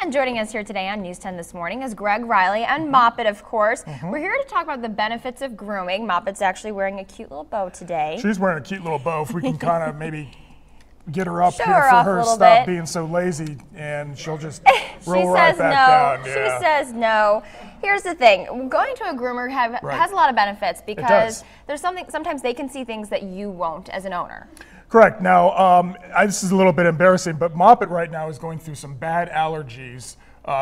And joining us here today on News 10 This Morning is Greg Riley and Moppet, of course. We're here to talk about the benefits of grooming. Moppet's actually wearing a cute little bow today. She's wearing a cute little bow. If we can kind of maybe get her up Show here her for off her a to little stop bit. being so lazy, and she'll just She roll right says back no. down. She says no. Here's the thing: going to a groomer has a lot of benefits because there's sometimes they can see things that you won't as an owner. Correct. Now, this is a little bit embarrassing, but Moppet right now is going through some bad allergies,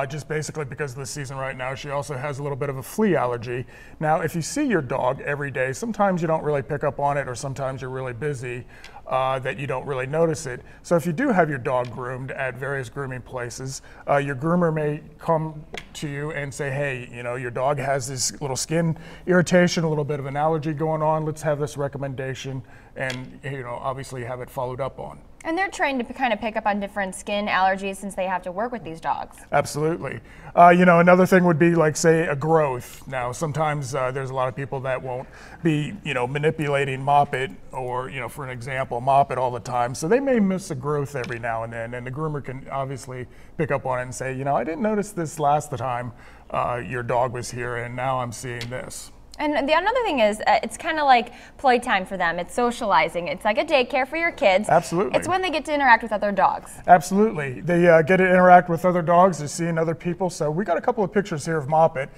just basically because of the season right now. She also has a little bit of a flea allergy. Now, if you see your dog every day, sometimes you don't really pick up on it, or sometimes you're really busy that you don't really notice it. So if you do have your dog groomed at various grooming places, your groomer may come to you and say, hey, you know, your dog has this little skin irritation, a little bit of an allergy going on. Let's have this recommendation and, you know, obviously have it followed up on. And they're trained to kind of pick up on different skin allergies since they have to work with these dogs. Absolutely. You know, another thing would be like, say, a growth. Now, sometimes there's a lot of people that won't be, you know, manipulating Moppet or, you know, for an example, Moppet all the time. So they may miss a growth every now and then, and the groomer can obviously pick up on it and say, you know, I didn't notice this last time your dog was here, and now I'm seeing this. And the another thing is, it's kind of like playtime for them. It's socializing. It's like a daycare for your kids. Absolutely. It's when they get to interact with other dogs. Absolutely. They get to interact with other dogs. They're seeing other people. So we got a couple of pictures here of Moppet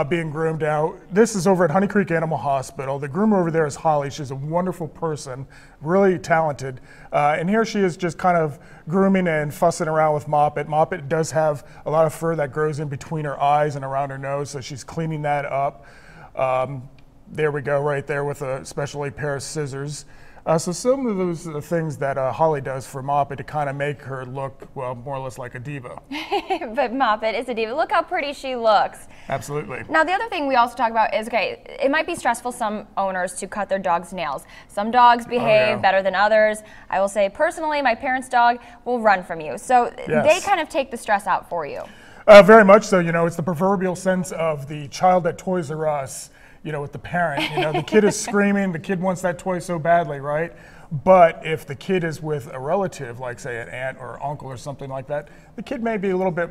being groomed out. This is over at Honey Creek Animal Hospital. The groomer over there is Holly. She's a wonderful person, really talented. And here she is just kind of grooming and fussing around with Moppet. Moppet does have a lot of fur that grows in between her eyes and around her nose, so she's cleaning that up. There we go, right there with a specially pair of scissors. So some of those are the things that Holly does for Moppet to kind of make her look, well, more or less like a diva. But Moppet is a diva. Look how pretty she looks. Absolutely. Now, the other thing we also talk about is, okay, it might be stressful some owners to cut their dog's nails. Some dogs behave better than others. I will say, personally, my parents' dog will run from you. So they kind of take the stress out for you. Very much so. You know, it's the proverbial sense of the child at Toys R Us, you know, with the parent. You know, the kid is screaming, the kid wants that toy so badly, right? But if the kid is with a relative, like say an aunt or uncle or something like that, the kid may be a little bit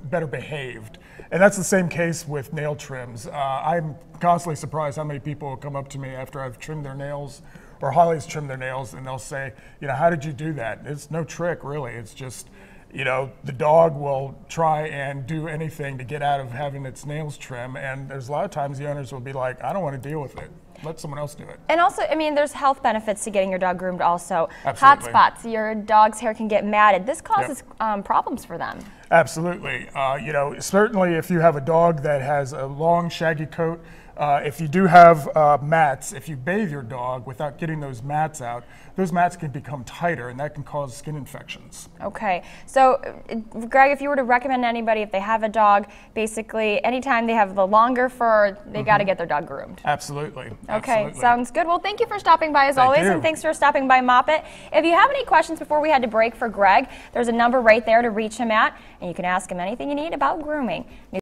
better behaved. And that's the same case with nail trims. I'm constantly surprised how many people will come up to me after I've trimmed their nails, or Holly's trimmed their nails, and they'll say, you know, how did you do that? It's no trick, really. It's just, you know, the dog will try and do anything to get out of having its nails trimmed, and there's a lot of times the owners will be like, I don't want to deal with it. Let someone else do it. And also, I mean, there's health benefits to getting your dog groomed also. Absolutely. Hot spots, your dog's hair can get matted. This causes problems for them. Absolutely. You know, certainly if you have a dog that has a long, shaggy coat, if you do have mats, if you bathe your dog without getting those mats out, those mats can become tighter, and that can cause skin infections. Okay. So, Greg, if you were to recommend anybody, if they have a dog, basically anytime they have the longer fur, they got to get their dog groomed. Absolutely. Okay. Absolutely. Sounds good. Well, thank you for stopping by as always, and thanks for stopping by Moppet. If you have any questions before we had to break for Greg, there's a number right there to reach him at, and you can ask him anything you need about grooming.